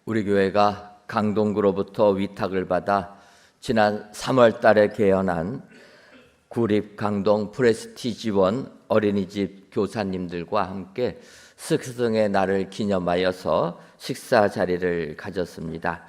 우리 교회가 강동구로부터 위탁을 받아 지난 3월 달에 개연한 구립 강동 프레스티지원 어린이집 교사님들과 함께 스승의 날을 기념하여서 식사 자리를 가졌습니다.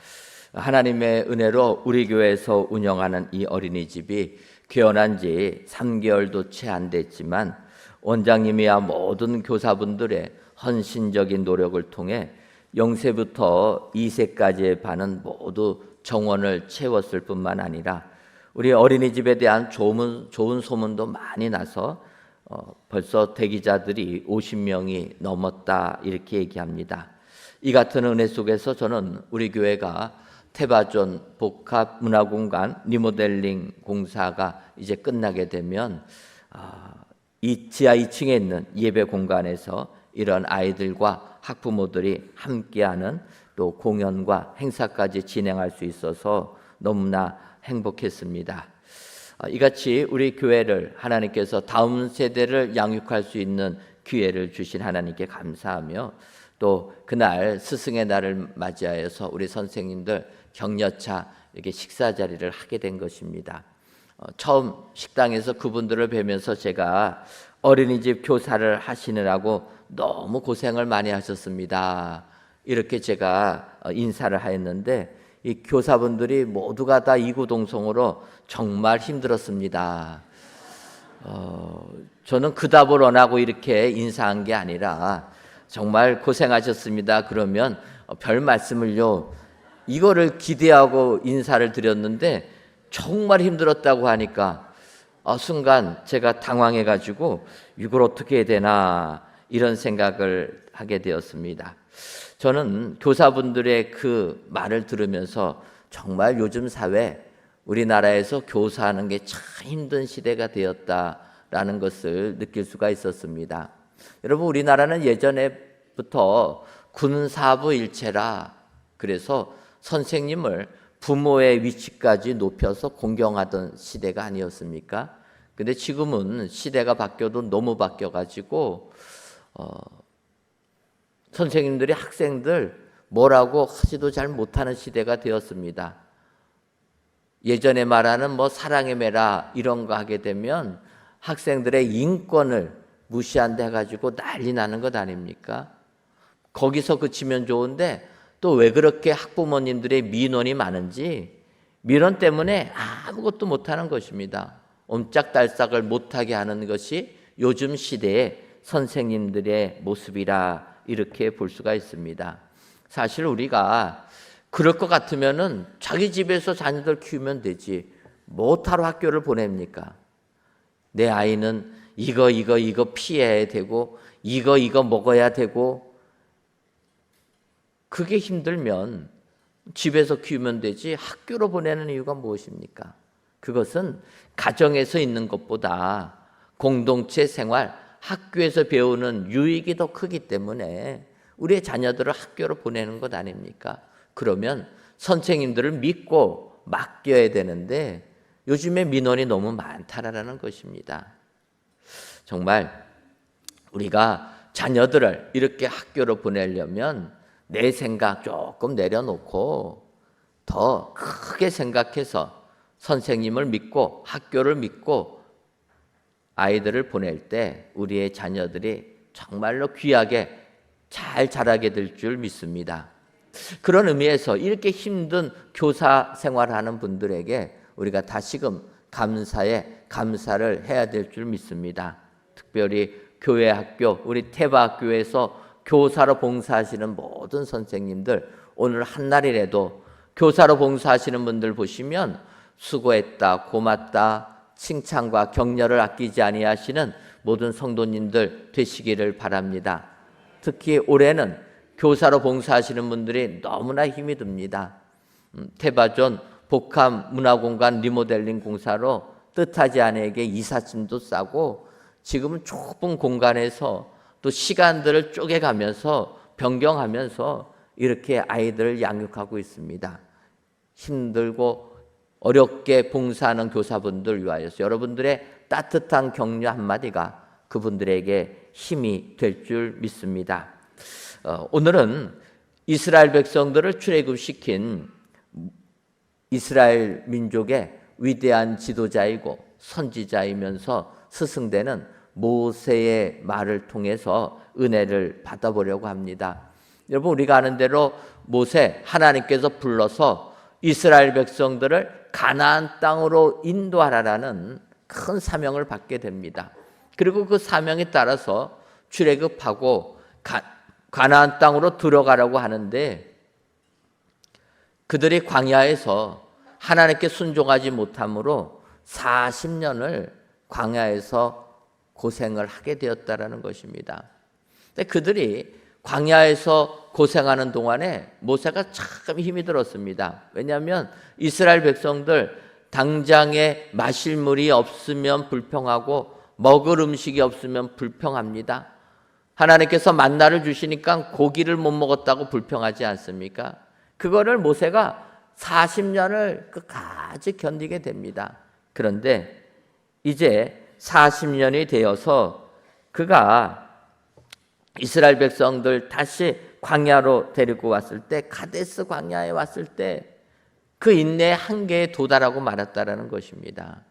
하나님의 은혜로 우리 교회에서 운영하는 이 어린이집이 개연한 지 3개월도 채 안 됐지만 원장님이야 모든 교사분들의 헌신적인 노력을 통해 0세부터 2세까지의 반은 모두 정원을 채웠을 뿐만 아니라 우리 어린이집에 대한 좋은 소문도 많이 나서 벌써 대기자들이 50명이 넘었다 이렇게 얘기합니다. 이 같은 은혜 속에서 저는 우리 교회가 태바존 복합문화공간 리모델링 공사가 이제 끝나게 되면 이 지하 2층에 있는 예배 공간에서 이런 아이들과 학부모들이 함께하는 또 공연과 행사까지 진행할 수 있어서 너무나 행복했습니다. 이같이 우리 교회를 하나님께서 다음 세대를 양육할 수 있는 기회를 주신 하나님께 감사하며 또 그날 스승의 날을 맞이하여서 우리 선생님들 격려차 이렇게 식사 자리를 하게 된 것입니다. 처음 식당에서 그분들을 뵈면서 제가 어린이집 교사를 하시느라고 너무 고생을 많이 하셨습니다. 이렇게 제가 인사를 하였는데 이 교사분들이 모두가 다 이구동성으로 정말 힘들었습니다. 저는 그 답을 원하고 이렇게 인사한 게 아니라 정말 고생하셨습니다. 그러면 별 말씀을요. 이거를 기대하고 인사를 드렸는데 정말 힘들었다고 하니까 순간 제가 당황해가지고 이걸 어떻게 해야 되나 이런 생각을 하게 되었습니다. 저는 교사분들의 그 말을 들으면서 정말 요즘 사회 우리나라에서 교사하는 게 참 힘든 시대가 되었다라는 것을 느낄 수가 있었습니다. 여러분 우리나라는 예전에부터 군사부 일체라 그래서 선생님을 부모의 위치까지 높여서 공경하던 시대가 아니었습니까? 근데 지금은 시대가 바뀌어도 너무 바뀌어가지고 선생님들이 학생들 뭐라고 하지도 잘 못하는 시대가 되었습니다. 예전에 말하는 사랑의 매라 이런 거 하게 되면 학생들의 인권을 무시한다 해가지고 난리 나는 것 아닙니까? 거기서 그치면 좋은데 또 왜 그렇게 학부모님들의 민원이 많은지 민원 때문에 아무것도 못하는 것입니다. 옴짝달싹을 못하게 하는 것이 요즘 시대의 선생님들의 모습이라 이렇게 볼 수가 있습니다. 사실 우리가 그럴 것 같으면은 자기 집에서 자녀들 키우면 되지 뭐하러 학교를 보냅니까? 내 아이는 이거 피해야 되고 이거 먹어야 되고 그게 힘들면 집에서 키우면 되지 학교로 보내는 이유가 무엇입니까? 그것은 가정에서 있는 것보다 공동체 생활, 학교에서 배우는 유익이 더 크기 때문에 우리의 자녀들을 학교로 보내는 것 아닙니까? 그러면 선생님들을 믿고 맡겨야 되는데 요즘에 민원이 너무 많다라는 것입니다. 정말 우리가 자녀들을 이렇게 학교로 보내려면 내 생각 조금 내려놓고 더 크게 생각해서 선생님을 믿고 학교를 믿고 아이들을 보낼 때 우리의 자녀들이 정말로 귀하게 잘 자라게 될 줄 믿습니다. 그런 의미에서 이렇게 힘든 교사 생활하는 분들에게 우리가 다시금 감사를 해야 될 줄 믿습니다. 특별히 교회 학교, 우리 태바학교에서 교사로 봉사하시는 모든 선생님들 오늘 한날이라도 교사로 봉사하시는 분들 보시면 수고했다, 고맙다, 칭찬과 격려를 아끼지 아니하시는 모든 성도님들 되시기를 바랍니다. 특히 올해는 교사로 봉사하시는 분들이 너무나 힘이 듭니다. 태바존 복합문화공간 리모델링 공사로 뜻하지 않게 이삿짐도 싸고 지금은 좁은 공간에서 또 시간들을 쪼개가면서 변경하면서 이렇게 아이들을 양육하고 있습니다. 힘들고 어렵게 봉사하는 교사분들 위하여서 여러분들의 따뜻한 격려 한마디가 그분들에게 힘이 될 줄 믿습니다. 오늘은 이스라엘 백성들을 출애굽시킨 이스라엘 민족의 위대한 지도자이고 선지자이면서 스승되는 모세의 말을 통해서 은혜를 받아보려고 합니다. 여러분, 우리가 아는 대로 모세, 하나님께서 불러서 이스라엘 백성들을 가나안 땅으로 인도하라라는 큰 사명을 받게 됩니다. 그리고 그 사명에 따라서 출애굽하고 가나안 땅으로 들어가라고 하는데, 그들이 광야에서 하나님께 순종하지 못함으로 40년을 광야에서 고생을 하게 되었다라는 것입니다. 근데 그들이 광야에서 고생하는 동안에 모세가 참 힘이 들었습니다. 왜냐하면 이스라엘 백성들 당장에 마실 물이 없으면 불평하고 먹을 음식이 없으면 불평합니다. 하나님께서 만나를 주시니까 고기를 못 먹었다고 불평하지 않습니까? 그거를 모세가 40년을 끝까지 견디게 됩니다. 그런데 이제 40년이 되어서 그가 이스라엘 백성들 다시 광야로 데리고 왔을 때, 가데스 광야에 왔을 때 그 인내의 한계에 도달하고 말았다라는 것입니다.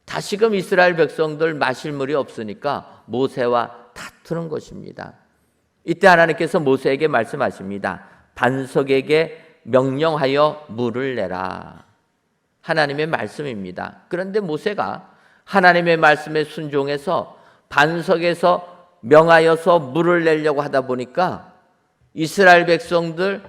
다시금 이스라엘 백성들 마실 물이 없으니까 모세와 다투는 것입니다. 이때 하나님께서 모세에게 말씀하십니다. 반석에게 명령하여 물을 내라. 하나님의 말씀입니다. 그런데 모세가 하나님의 말씀에 순종해서 반석에서 명하여서 물을 내려고 하다 보니까 이스라엘 백성들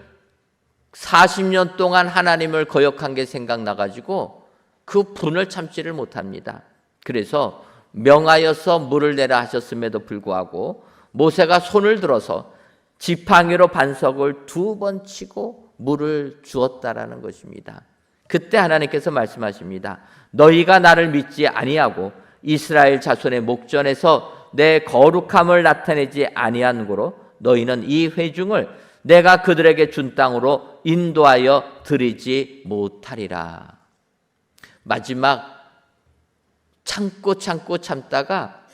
40년 동안 하나님을 거역한 게 생각나가지고 그 분을 참지를 못합니다. 그래서 명하여서 물을 내라 하셨음에도 불구하고 모세가 손을 들어서 지팡이로 반석을 2번 치고 물을 주었다라는 것입니다. 그때 하나님께서 말씀하십니다. 너희가 나를 믿지 아니하고 이스라엘 자손의 목전에서 내 거룩함을 나타내지 아니한 고로 너희는 이 회중을 내가 그들에게 준 땅으로 인도하여 드리지 못하리라. 마지막 참고 참다가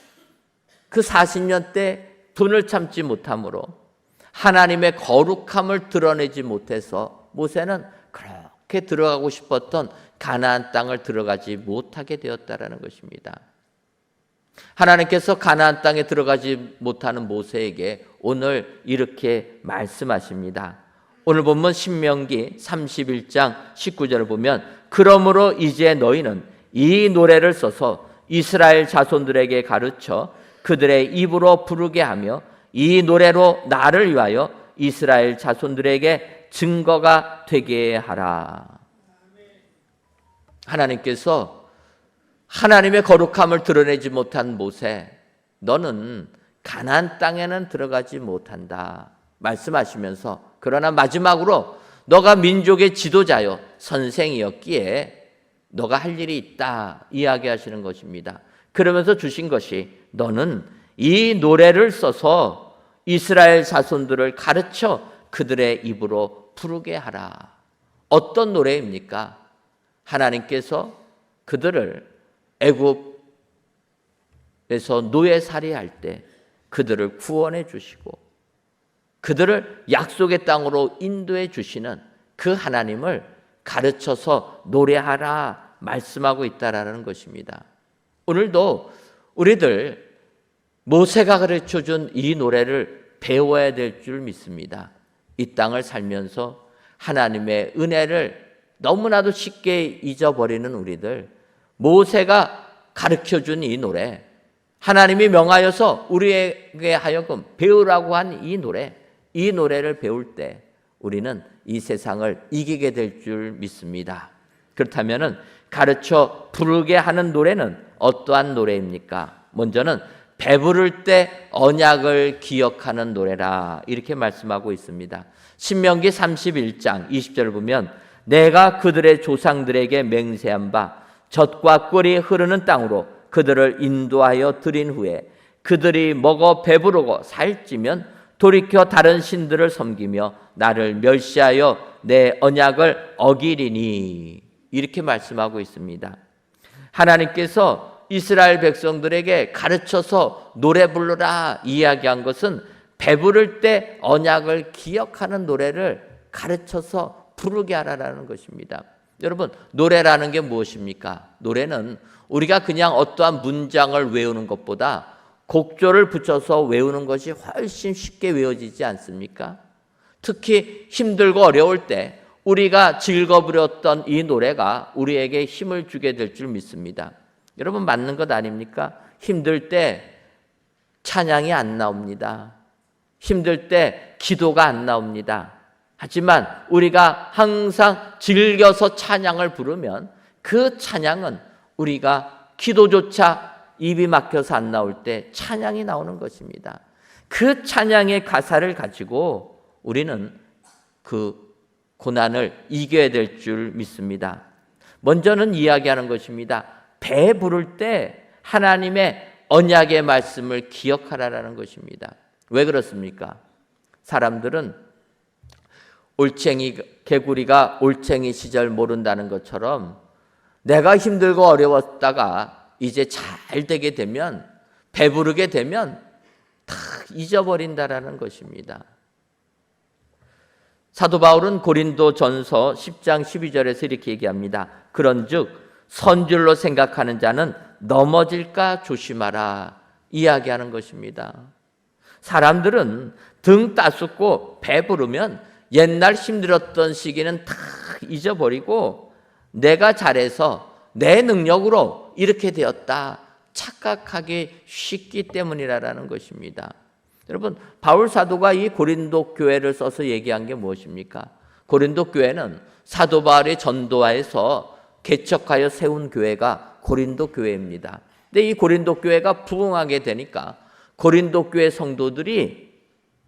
그 40년 때 분을 참지 못함으로 하나님의 거룩함을 드러내지 못해서 모세는 그렇게 들어가고 싶었던 가나안 땅을 들어가지 못하게 되었다라는 것입니다. 하나님께서 가나안 땅에 들어가지 못하는 모세에게 오늘 이렇게 말씀하십니다. 오늘 본문 신명기 31장 19절을 보면 그러므로 이제 너희는 이 노래를 써서 이스라엘 자손들에게 가르쳐 그들의 입으로 부르게 하며 이 노래로 나를 위하여 이스라엘 자손들에게 증거가 되게 하라. 하나님께서 하나님의 거룩함을 드러내지 못한 모세, 너는 가나안 땅에는 들어가지 못한다 말씀하시면서, 그러나 마지막으로 너가 민족의 지도자요 선생이었기에 너가 할 일이 있다 이야기하시는 것입니다. 그러면서 주신 것이 너는 이 노래를 써서 이스라엘 자손들을 가르쳐 그들의 입으로 부르게 하라. 어떤 노래입니까? 하나님께서 그들을 애굽에서 노예살이할 때 그들을 구원해 주시고 그들을 약속의 땅으로 인도해 주시는 그 하나님을 가르쳐서 노래하라 말씀하고 있다라는 것입니다. 오늘도 우리들 모세가 가르쳐준 이 노래를 배워야 될 줄 믿습니다. 이 땅을 살면서 하나님의 은혜를 너무나도 쉽게 잊어버리는 우리들, 모세가 가르쳐준 이 노래, 하나님이 명하여서 우리에게 하여금 배우라고 한 이 노래, 이 노래를 배울 때 우리는 이 세상을 이기게 될 줄 믿습니다. 그렇다면 가르쳐 부르게 하는 노래는 어떠한 노래입니까? 먼저는 배부를 때 언약을 기억하는 노래라 이렇게 말씀하고 있습니다. 신명기 31장 20절을 보면 내가 그들의 조상들에게 맹세한 바 젖과 꿀이 흐르는 땅으로 그들을 인도하여 드린 후에 그들이 먹어 배부르고 살찌면 돌이켜 다른 신들을 섬기며 나를 멸시하여 내 언약을 어기리니 이렇게 말씀하고 있습니다. 하나님께서 이스라엘 백성들에게 가르쳐서 노래 부르라 이야기한 것은 배부를 때 언약을 기억하는 노래를 가르쳐서 부르게 하라는 것입니다. 여러분, 노래라는 게 무엇입니까? 노래는 우리가 그냥 어떠한 문장을 외우는 것보다 곡조를 붙여서 외우는 것이 훨씬 쉽게 외워지지 않습니까? 특히 힘들고 어려울 때 우리가 즐거부렸던 이 노래가 우리에게 힘을 주게 될 줄 믿습니다. 여러분, 맞는 것 아닙니까? 힘들 때 찬양이 안 나옵니다. 힘들 때 기도가 안 나옵니다. 하지만 우리가 항상 즐겨서 찬양을 부르면 그 찬양은 우리가 기도조차 입이 막혀서 안 나올 때 찬양이 나오는 것입니다. 그 찬양의 가사를 가지고 우리는 그 고난을 이겨야 될 줄 믿습니다. 먼저는 이야기하는 것입니다. 배 부를 때 하나님의 언약의 말씀을 기억하라는 것입니다. 왜 그렇습니까? 사람들은 개구리가 올챙이 시절 모른다는 것처럼 내가 힘들고 어려웠다가 이제 잘 되게 되면, 배부르게 되면 다 잊어버린다라는 것입니다. 사도 바울은 고린도전서 10장 12절에서 이렇게 얘기합니다. 그런즉 선줄로 생각하는 자는 넘어질까 조심하라 이야기하는 것입니다. 사람들은 등 따숩고 배부르면 옛날 힘들었던 시기는 다 잊어버리고 내가 잘해서 내 능력으로 이렇게 되었다 착각하기 쉽기 때문이라는 것입니다. 여러분, 바울 사도가 이 고린도 교회를 써서 얘기한 게 무엇입니까? 고린도 교회는 사도 바울의 전도하에서 개척하여 세운 교회가 고린도 교회입니다. 근데 이 고린도 교회가 부흥하게 되니까 고린도 교회 성도들이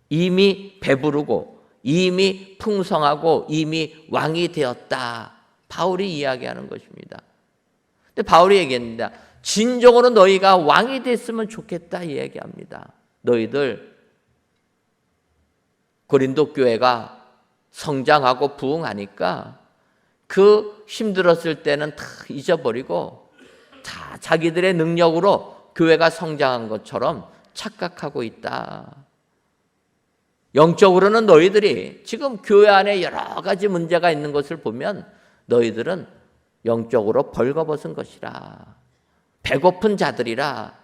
이미 배부르고 이미 풍성하고 이미 왕이 되었다, 바울이 이야기하는 것입니다. 근데 바울이 얘기합니다. 진정으로 너희가 왕이 됐으면 좋겠다 이야기합니다. 너희들 고린도 교회가 성장하고 부흥하니까 그 힘들었을 때는 다 잊어버리고 다 자기들의 능력으로 교회가 성장한 것처럼 착각하고 있다. 영적으로는 너희들이 지금 교회 안에 여러 가지 문제가 있는 것을 보면 너희들은 영적으로 벌거벗은 것이라, 배고픈 자들이라,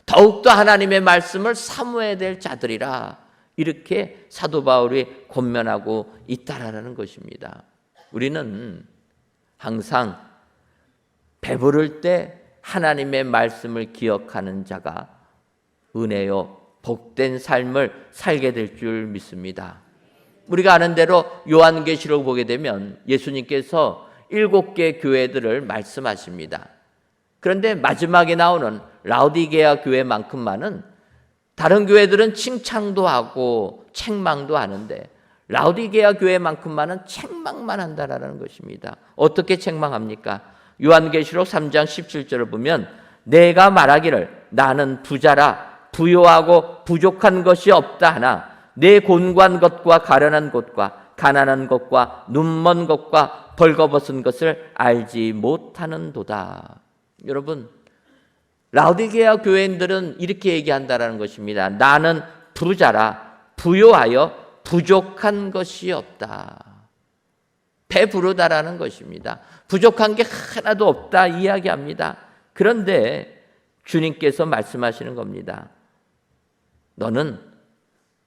더욱더 하나님의 말씀을 사모해야 될 자들이라, 이렇게 사도 바울이 권면하고 있다라는 것입니다. 우리는 항상 배부를 때 하나님의 말씀을 기억하는 자가 은혜요 복된 삶을 살게 될 줄 믿습니다. 우리가 아는 대로 요한계시록 보게 되면 예수님께서 7개 교회들을 말씀하십니다. 그런데 마지막에 나오는 라오디게아 교회만큼만은, 다른 교회들은 칭찬도 하고 책망도 하는데 라오디게아 교회만큼만은 책망만 한다라는 것입니다. 어떻게 책망합니까? 요한계시록 3장 17절을 보면 내가 말하기를 나는 부자라 부요하고 부족한 것이 없다 하나 내 곤고한 것과 가련한 것과 가난한 것과 눈먼 것과 벌거벗은 것을 알지 못하는도다. 여러분, 라오디게아 교회인들은 이렇게 얘기한다라는 것입니다. 나는 부자라 부요하여 부족한 것이 없다. 배부르다라는 것입니다. 부족한 게 하나도 없다 이야기합니다. 그런데 주님께서 말씀하시는 겁니다. 너는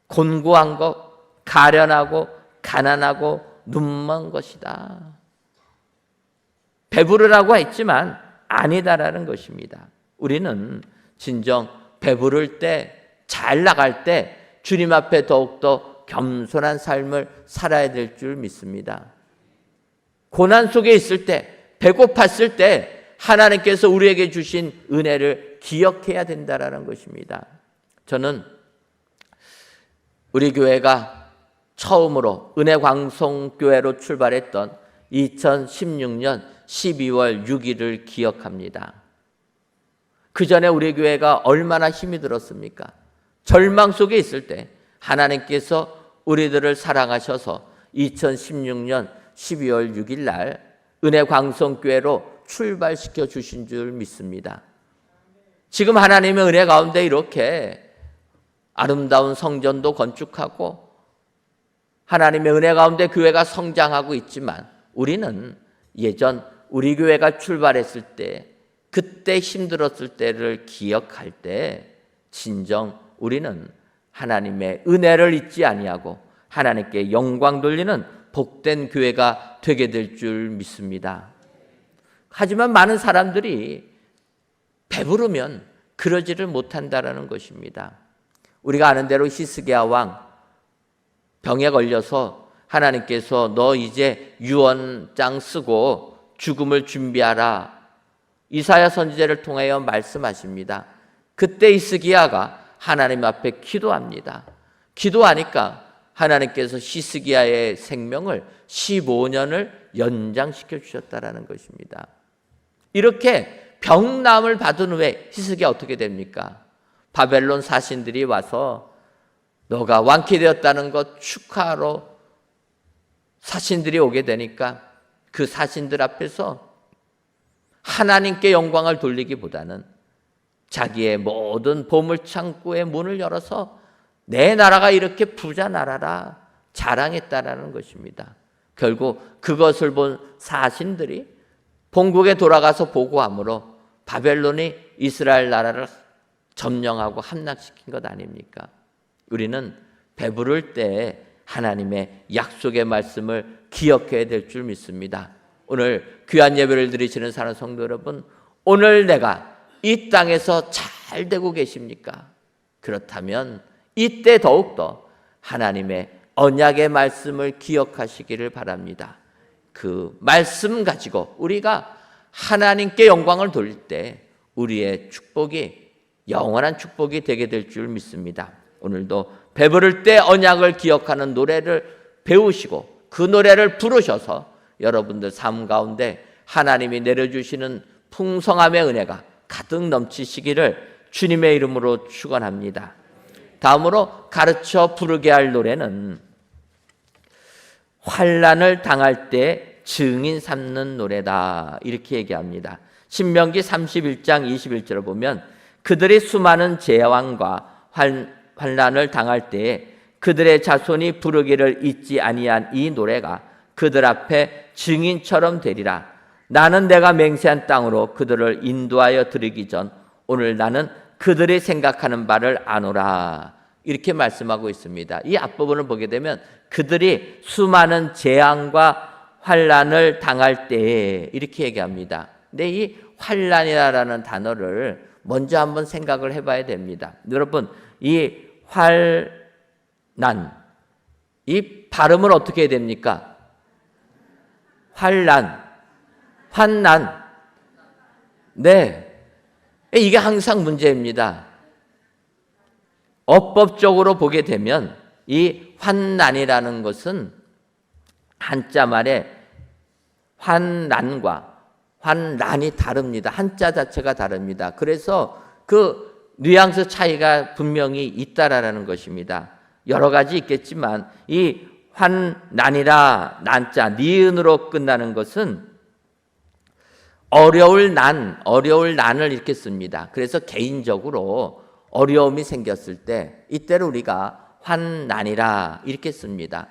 곤고한 것, 가련하고 가난하고 눈먼 것이다. 배부르라고 했지만 아니다라는 것입니다. 우리는 진정 배부를 때, 잘 나갈 때 주님 앞에 더욱더 겸손한 삶을 살아야 될 줄 믿습니다. 고난 속에 있을 때, 배고팠을 때 하나님께서 우리에게 주신 은혜를 기억해야 된다라는 것입니다. 저는 우리 교회가 처음으로 은혜광송교회로 출발했던 2016년 12월 6일을 기억합니다. 그 전에 우리 교회가 얼마나 힘이 들었습니까? 절망 속에 있을 때 하나님께서 우리들을 사랑하셔서 2016년 12월 6일 날 은혜광송교회로 출발시켜 주신 줄 믿습니다. 지금 하나님의 은혜 가운데 이렇게 아름다운 성전도 건축하고 하나님의 은혜 가운데 교회가 성장하고 있지만 우리는 예전 우리 교회가 출발했을 때 그때 힘들었을 때를 기억할 때 진정 우리는 하나님의 은혜를 잊지 아니하고 하나님께 영광 돌리는 복된 교회가 되게 될 줄 믿습니다. 하지만 많은 사람들이 배부르면 그러지를 못한다라는 것입니다. 우리가 아는 대로 히스기야 왕 병에 걸려서 하나님께서 너 이제 유언장 쓰고 죽음을 준비하라 이사야 선지자를 통하여 말씀하십니다. 그때 히스기야가 하나님 앞에 기도합니다. 기도하니까 하나님께서 히스기야의 생명을 15년을 연장시켜 주셨다라는 것입니다. 이렇게 병남을 받은 후에 히스기야 어떻게 됩니까? 바벨론 사신들이 와서 너가 왕께 되었다는 것 축하하러 사신들이 오게 되니까 그 사신들 앞에서 하나님께 영광을 돌리기보다는 자기의 모든 보물창고의 문을 열어서 내 나라가 이렇게 부자 나라라 자랑했다라는 것입니다. 결국 그것을 본 사신들이 본국에 돌아가서 보고함으로 바벨론이 이스라엘 나라를 점령하고 함락시킨 것 아닙니까? 우리는 배부를 때 하나님의 약속의 말씀을 기억해야 될 줄 믿습니다. 오늘 귀한 예배를 드리시는 사랑하는 성도 여러분, 오늘 내가 이 땅에서 잘 되고 계십니까? 그렇다면 이때 더욱더 하나님의 언약의 말씀을 기억하시기를 바랍니다. 그 말씀 가지고 우리가 하나님께 영광을 돌릴 때 우리의 축복이 영원한 축복이 되게 될 줄 믿습니다. 오늘도 배부를 때 언약을 기억하는 노래를 배우시고 그 노래를 부르셔서 여러분들 삶 가운데 하나님이 내려주시는 풍성함의 은혜가 가득 넘치시기를 주님의 이름으로 축원합니다. 다음으로 가르쳐 부르게 할 노래는 환난을 당할 때 증인 삼는 노래다 이렇게 얘기합니다. 신명기 31장 21절을 보면 그들이 수많은 재앙과 환난을 당할 때에 그들의 자손이 부르기를 잊지 아니한 이 노래가 그들 앞에 증인처럼 되리라. 나는 내가 맹세한 땅으로 그들을 인도하여 드리기 전 오늘 나는 그들이 생각하는 바를 아노라. 이렇게 말씀하고 있습니다. 이 앞부분을 보게 되면 그들이 수많은 재앙과 환난을 당할 때에 이렇게 얘기합니다. 근데 이 환난이라는 단어를 먼저 한번 생각을 해봐야 됩니다. 여러분, 이 환난, 이 발음을 어떻게 해야 됩니까? 환난. 네. 이게 항상 문제입니다. 어법적으로 보게 되면 이 환난이라는 것은 한자 말에 환난과 환난이 다릅니다. 한자 자체가 다릅니다. 그래서 그 뉘앙스 차이가 분명히 있다라는 것입니다. 여러 가지 있겠지만 이 환난이라 난자 니은으로 끝나는 것은 어려울 난을 이렇게 씁니다. 그래서 개인적으로 어려움이 생겼을 때 이때를 우리가 환난이라 이렇게 씁니다.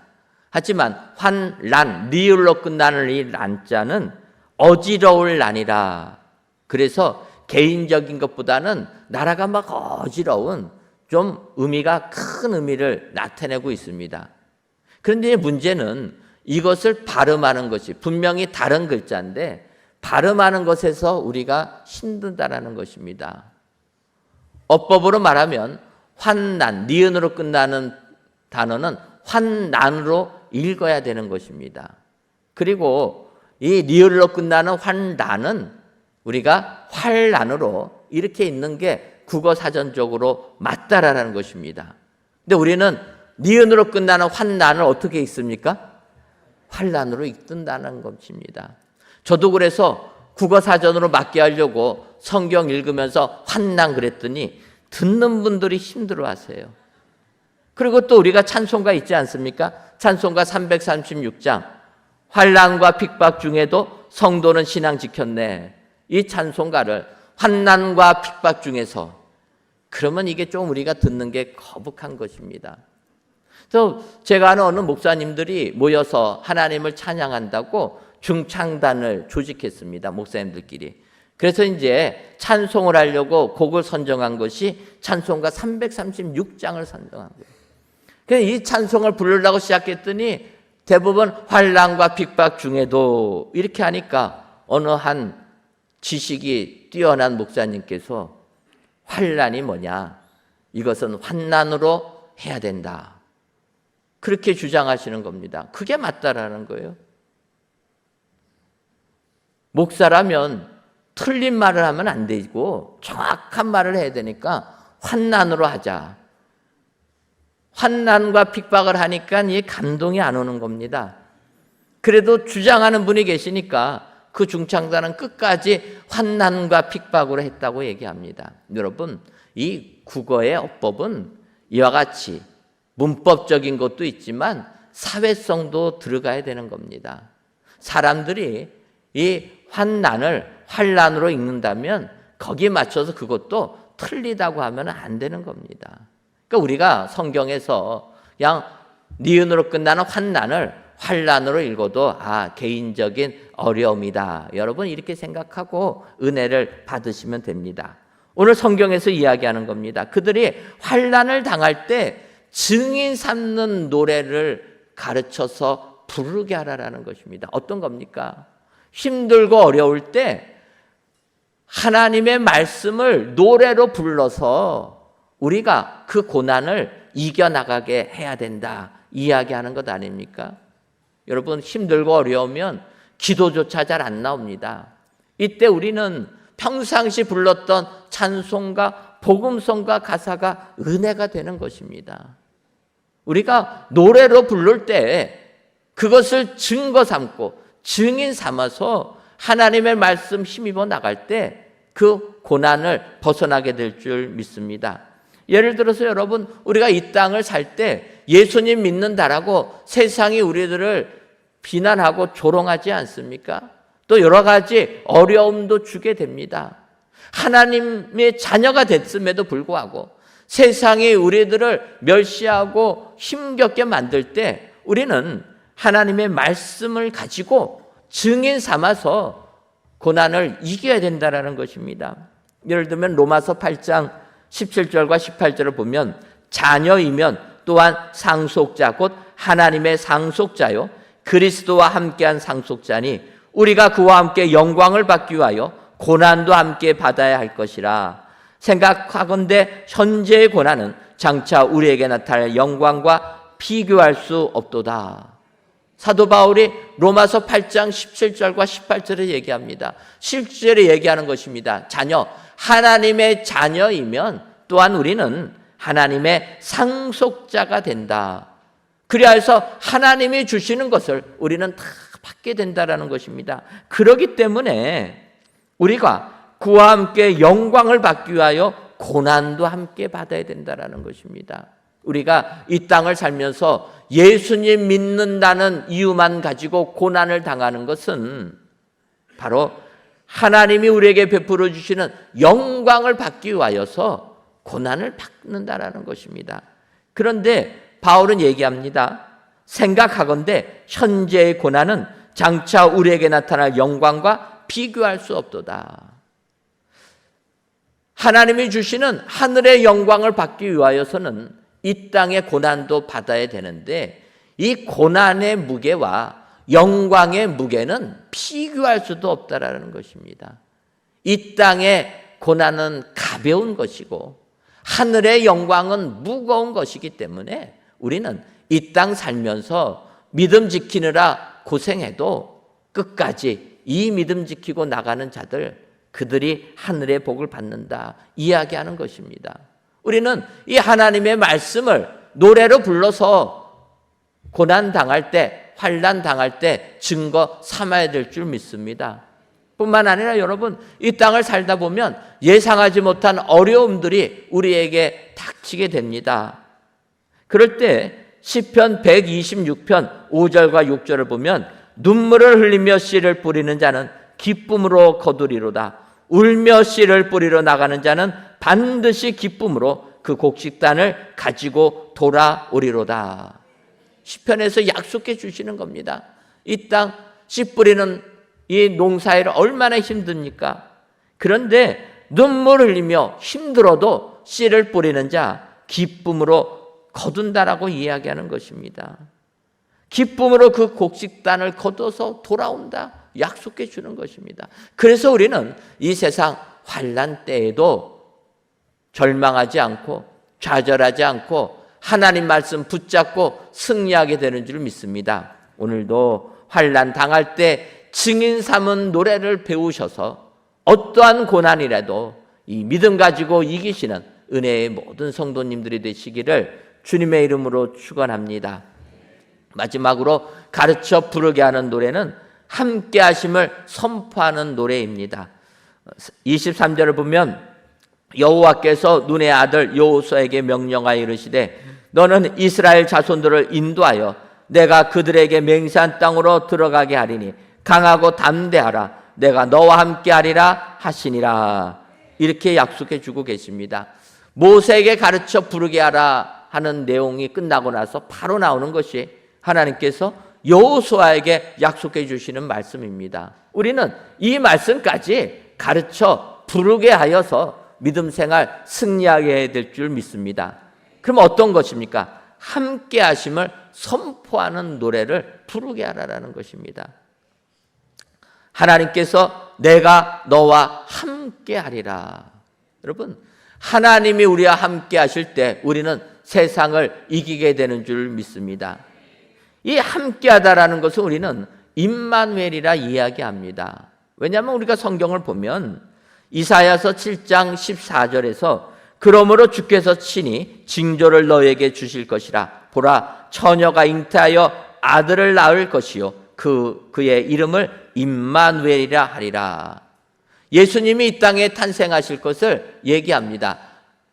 하지만 환난 리을로 끝나는 이 난자는 어지러울 난이라. 그래서 개인적인 것보다는 나라가 막 어지러운 좀 의미가 큰 의미를 나타내고 있습니다. 그런데 문제는 이것을 발음하는 것이 분명히 다른 글자인데 발음하는 것에서 우리가 힘든다라는 것입니다. 어법으로 말하면 환난, 니은으로 끝나는 단어는 환난으로 읽어야 되는 것입니다. 그리고 이 니을로 끝나는 환난은 우리가 환난으로 이렇게 읽는 게 국어 사전적으로 맞다라는 것입니다. 근데 우리는 니은으로 끝나는 환난을 어떻게 읽습니까? 환난으로 읽는다는 것입니다. 저도 그래서 국어 사전으로 맞게 하려고 성경 읽으면서 환난 그랬더니 듣는 분들이 힘들어하세요. 그리고 또 우리가 찬송가 있지 않습니까? 찬송가 336장 환난과 핍박 중에도 성도는 신앙 지켰네. 이 찬송가를 환난과 핍박 중에서 그러면 이게 좀 우리가 듣는 게 거북한 것입니다. 그래서 제가 아는 어느 목사님들이 모여서 하나님을 찬양한다고 중창단을 조직했습니다. 목사님들끼리. 그래서 이제 찬송을 하려고 곡을 선정한 것이 찬송가 336장을 선정한 거예요. 그래서 이 찬송을 부르려고 시작했더니 대부분 환난과 핍박 중에도 이렇게 하니까 어느 한 지식이 뛰어난 목사님께서 환난이 뭐냐? 이것은 환난으로 해야 된다. 그렇게 주장하시는 겁니다. 그게 맞다라는 거예요. 목사라면 틀린 말을 하면 안 되고 정확한 말을 해야 되니까 환난으로 하자. 환난과 핍박을 하니까 이 감동이 안 오는 겁니다. 그래도 주장하는 분이 계시니까 그 중창단은 끝까지 환난과 핍박으로 했다고 얘기합니다. 여러분, 이 국어의 어법은 이와 같이 문법적인 것도 있지만 사회성도 들어가야 되는 겁니다. 사람들이 이 환난으로 읽는다면 거기에 맞춰서 그것도 틀리다고 하면 안 되는 겁니다. 그러니까 우리가 성경에서 그냥 니은으로 끝나는 환난으로 읽어도 개인적인 어려움이다. 여러분 이렇게 생각하고 은혜를 받으시면 됩니다. 오늘 성경에서 이야기하는 겁니다. 그들이 환난을 당할 때 증인 삼는 노래를 가르쳐서 부르게 하라는 것입니다. 어떤 겁니까? 힘들고 어려울 때 하나님의 말씀을 노래로 불러서 우리가 그 고난을 이겨나가게 해야 된다. 이야기하는 것 아닙니까? 여러분 힘들고 어려우면 기도조차 잘 안 나옵니다. 이때 우리는 평상시 불렀던 찬송가, 복음성가 가사가 은혜가 되는 것입니다. 우리가 노래로 부를 때 그것을 증거 삼고 증인 삼아서 하나님의 말씀 힘입어 나갈 때 그 고난을 벗어나게 될 줄 믿습니다. 예를 들어서 여러분 우리가 이 땅을 살 때 예수님 믿는다라고 세상이 우리들을 비난하고 조롱하지 않습니까? 또 여러 가지 어려움도 주게 됩니다. 하나님의 자녀가 됐음에도 불구하고 세상이 우리들을 멸시하고 힘겹게 만들 때 우리는 하나님의 말씀을 가지고 증인 삼아서 고난을 이겨야 된다는 것입니다. 예를 들면 로마서 8장 17절과 18절을 보면 자녀이면 또한 상속자 곧 하나님의 상속자요 그리스도와 함께한 상속자니 우리가 그와 함께 영광을 받기 위하여 고난도 함께 받아야 할 것이라. 생각하건대 현재의 고난은 장차 우리에게 나타날 영광과 비교할 수 없도다. 사도 바울이 로마서 8장 17절과 18절에 얘기합니다. 실제로 얘기하는 것입니다. 자녀, 하나님의 자녀이면 또한 우리는 하나님의 상속자가 된다. 그래야 해서 하나님이 주시는 것을 우리는 다 받게 된다는 것입니다. 그렇기 때문에 우리가 그와 함께 영광을 받기 위하여 고난도 함께 받아야 된다는 것입니다. 우리가 이 땅을 살면서 예수님 믿는다는 이유만 가지고 고난을 당하는 것은 바로 하나님이 우리에게 베풀어 주시는 영광을 받기 위하여서 고난을 받는다라는 것입니다. 그런데 바울은 얘기합니다. 생각하건대 현재의 고난은 장차 우리에게 나타날 영광과 비교할 수 없도다. 하나님이 주시는 하늘의 영광을 받기 위하여서는 이 땅의 고난도 받아야 되는데 이 고난의 무게와 영광의 무게는 비교할 수도 없다라는 것입니다. 이 땅의 고난은 가벼운 것이고 하늘의 영광은 무거운 것이기 때문에 우리는 이 땅 살면서 믿음 지키느라 고생해도 끝까지 이 믿음 지키고 나가는 자들 그들이 하늘의 복을 받는다 이야기하는 것입니다. 우리는 이 하나님의 말씀을 노래로 불러서 고난 당할 때, 환난 당할 때 증거 삼아야 될 줄 믿습니다. 뿐만 아니라 여러분 이 땅을 살다 보면 예상하지 못한 어려움들이 우리에게 닥치게 됩니다. 그럴 때 시편 126편 5절과 6절을 보면 눈물을 흘리며 씨를 뿌리는 자는 기쁨으로 거두리로다. 울며 씨를 뿌리러 나가는 자는 반드시 기쁨으로 그 곡식단을 가지고 돌아오리로다. 시편에서 약속해 주시는 겁니다. 이 땅 씨 뿌리는 이 농사일은 얼마나 힘듭니까? 그런데 눈물 흘리며 힘들어도 씨를 뿌리는 자 기쁨으로 거둔다라고 이야기하는 것입니다. 기쁨으로 그 곡식단을 거둬서 돌아온다 약속해 주는 것입니다. 그래서 우리는 이 세상 환난 때에도 절망하지 않고 좌절하지 않고 하나님 말씀 붙잡고 승리하게 되는 줄 믿습니다. 오늘도 환난 당할 때 증인 삼은 노래를 배우셔서 어떠한 고난이라도 이 믿음 가지고 이기시는 은혜의 모든 성도님들이 되시기를 주님의 이름으로 축원합니다. 마지막으로 가르쳐 부르게 하는 노래는 함께 하심을 선포하는 노래입니다. 23절을 보면 여호와께서 눈의 아들 여호수아에게 명령하여 이르시되 너는 이스라엘 자손들을 인도하여 내가 그들에게 맹세한 땅으로 들어가게 하리니 강하고 담대하라 내가 너와 함께 하리라 하시니라. 이렇게 약속해 주고 계십니다. 모세에게 가르쳐 부르게 하라 하는 내용이 끝나고 나서 바로 나오는 것이 하나님께서 여호수아에게 약속해 주시는 말씀입니다. 우리는 이 말씀까지 가르쳐 부르게 하여서 믿음 생활 승리하게 될 줄 믿습니다. 그럼 어떤 것입니까? 함께 하심을 선포하는 노래를 부르게 하라는 것입니다. 하나님께서 내가 너와 함께 하리라. 여러분, 하나님이 우리와 함께 하실 때 우리는 세상을 이기게 되는 줄 믿습니다. 이 함께 하다라는 것을 우리는 임마누엘이라 이야기합니다. 왜냐하면 우리가 성경을 보면 이사야서 7장 14절에서 그러므로 주께서 친히 징조를 너에게 주실 것이라. 보라, 처녀가 잉태하여 아들을 낳을 것이요 그의 이름을 임마누엘이라 하리라. 예수님이 이 땅에 탄생하실 것을 얘기합니다.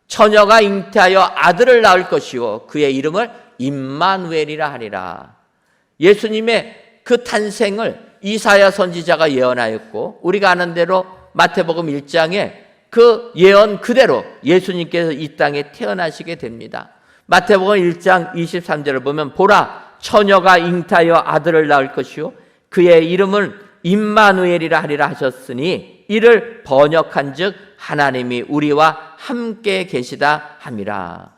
처녀가 잉태하여 아들을 낳을 것이요 그의 이름을 임마누엘이라 하리라. 예수님의 그 탄생을 이사야 선지자가 예언하였고 우리가 아는 대로 마태복음 1장에 그 예언 그대로 예수님께서 이 땅에 태어나시게 됩니다. 마태복음 1장 23절을 보면 보라, 처녀가 잉태하여 아들을 낳을 것이요 그의 이름을 임마누엘이라 하리라 하셨으니 이를 번역한즉 하나님이 우리와 함께 계시다 함이라.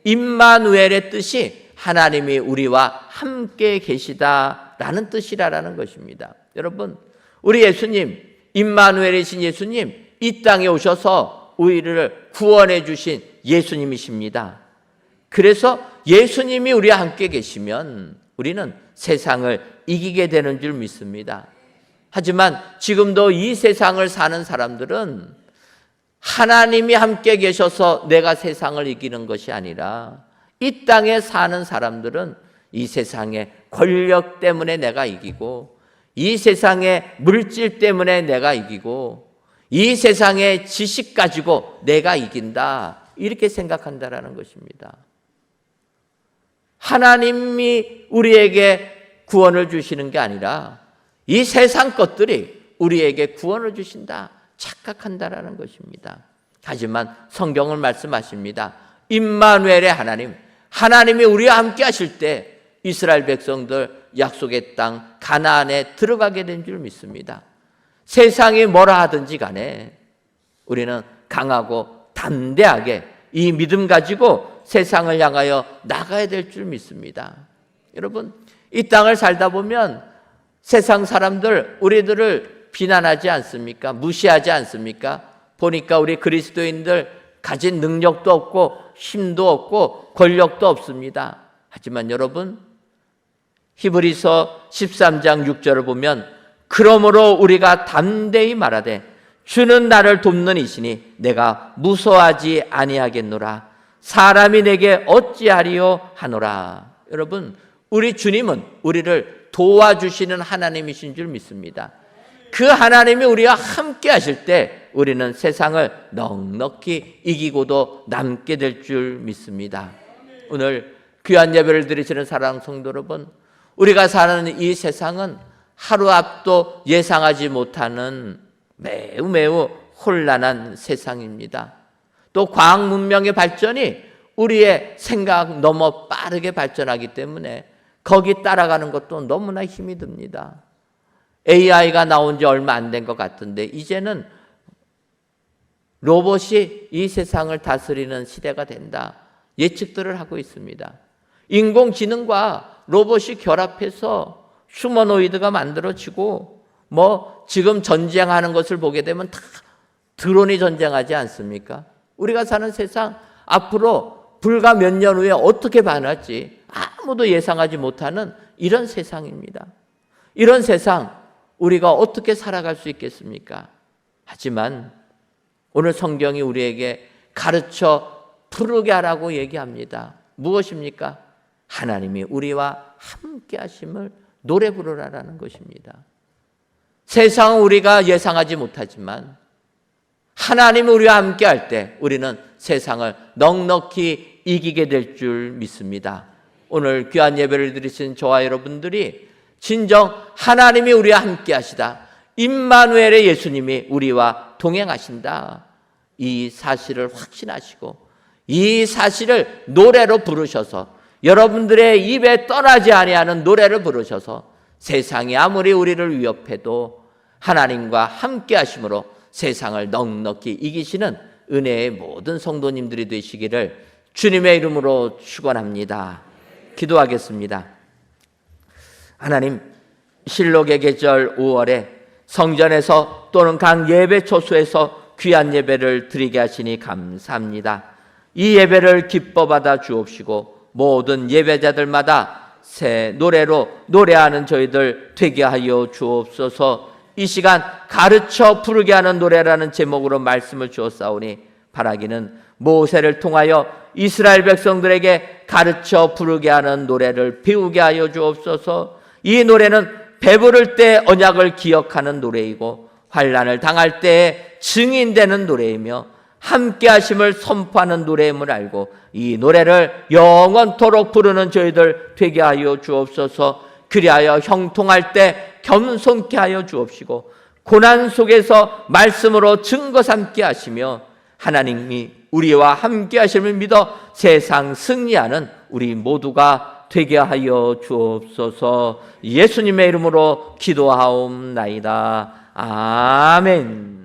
임마누엘의 뜻이 하나님이 우리와 함께 계시다라는 뜻이라는 것입니다. 여러분, 우리 예수님, 임마누엘이신 예수님, 이 땅에 오셔서 우리를 구원해 주신 예수님이십니다. 그래서 예수님이 우리와 함께 계시면 우리는 세상을 이기게 되는 줄 믿습니다. 하지만 지금도 이 세상을 사는 사람들은 하나님이 함께 계셔서 내가 세상을 이기는 것이 아니라 이 땅에 사는 사람들은 이 세상의 권력 때문에 내가 이기고 이 세상의 물질 때문에 내가 이기고 이 세상의 지식 가지고 내가 이긴다 이렇게 생각한다라는 것입니다. 하나님이 우리에게 구원을 주시는 게 아니라 이 세상 것들이 우리에게 구원을 주신다 착각한다라는 것입니다. 하지만 성경은 말씀하십니다. 임마누엘의 하나님, 하나님이 우리와 함께 하실 때 이스라엘 백성들 약속의 땅 가나안에 들어가게 된 줄 믿습니다. 세상이 뭐라 하든지 간에 우리는 강하고 담대하게 이 믿음 가지고 세상을 향하여 나가야 될 줄 믿습니다. 여러분, 이 땅을 살다 보면 세상 사람들 우리들을 비난하지 않습니까? 무시하지 않습니까? 보니까 우리 그리스도인들 가진 능력도 없고 힘도 없고 권력도 없습니다. 하지만 여러분, 히브리서 13장 6절을 보면 그러므로 우리가 담대히 말하되 주는 나를 돕는 이시니 내가 무서워하지 아니하겠노라. 사람이 내게 어찌하리요 하노라. 여러분, 우리 주님은 우리를 도와주시는 하나님이신 줄 믿습니다. 그 하나님이 우리와 함께 하실 때 우리는 세상을 넉넉히 이기고도 남게 될 줄 믿습니다. 오늘 귀한 예배를 드리시는 사랑하는 성도 여러분, 우리가 사는 이 세상은 하루 앞도 예상하지 못하는 매우 혼란한 세상입니다. 또 과학 문명의 발전이 우리의 생각 넘어 빠르게 발전하기 때문에 거기 따라가는 것도 너무나 힘이 듭니다. AI가 나온 지 얼마 안 된 것 같은데 이제는 로봇이 이 세상을 다스리는 시대가 된다. 예측들을 하고 있습니다. 인공지능과 로봇이 결합해서 휴머노이드가 만들어지고 지금 전쟁하는 것을 보게 되면 다 드론이 전쟁하지 않습니까? 우리가 사는 세상 앞으로 불과 몇 년 후에 어떻게 변할지 아무도 예상하지 못하는 이런 세상입니다. 이런 세상 우리가 어떻게 살아갈 수 있겠습니까? 하지만 오늘 성경이 우리에게 가르쳐 부르게 하라고 얘기합니다. 무엇입니까? 하나님이 우리와 함께 하심을 노래 부르라라는 것입니다. 세상은 우리가 예상하지 못하지만 하나님이 우리와 함께 할 때 우리는 세상을 넉넉히 이기게 될 줄 믿습니다. 오늘 귀한 예배를 드리신 저와 여러분들이 진정 하나님이 우리와 함께 하시다. 임마누엘의 예수님이 우리와 동행하신다. 이 사실을 확신하시고 이 사실을 노래로 부르셔서 여러분들의 입에 떠나지 아니하는 노래를 부르셔서 세상이 아무리 우리를 위협해도 하나님과 함께 하심으로 세상을 넉넉히 이기시는 은혜의 모든 성도님들이 되시기를 주님의 이름으로 축원합니다. 기도하겠습니다. 하나님, 실록의 계절 5월에 성전에서 또는 각 예배 초소에서 귀한 예배를 드리게 하시니 감사합니다. 이 예배를 기뻐 받아 주옵시고 모든 예배자들마다 새 노래로 노래하는 저희들 되게 하여 주옵소서. 이 시간 가르쳐 부르게 하는 노래라는 제목으로 말씀을 주었사오니 바라기는 모세를 통하여 이스라엘 백성들에게 가르쳐 부르게 하는 노래를 배우게 하여 주옵소서. 이 노래는 배부를 때 언약을 기억하는 노래이고 환난을 당할 때에 증인되는 노래이며 함께 하심을 선포하는 노래임을 알고 이 노래를 영원토록 부르는 저희들 되게 하여 주옵소서. 그리하여 형통할 때 겸손케 하여 주옵시고 고난 속에서 말씀으로 증거 삼게 하시며 하나님이 우리와 함께 하심을 믿어 세상 승리하는 우리 모두가 되게 하여 주옵소서. 예수님의 이름으로 기도하옵나이다. 아멘.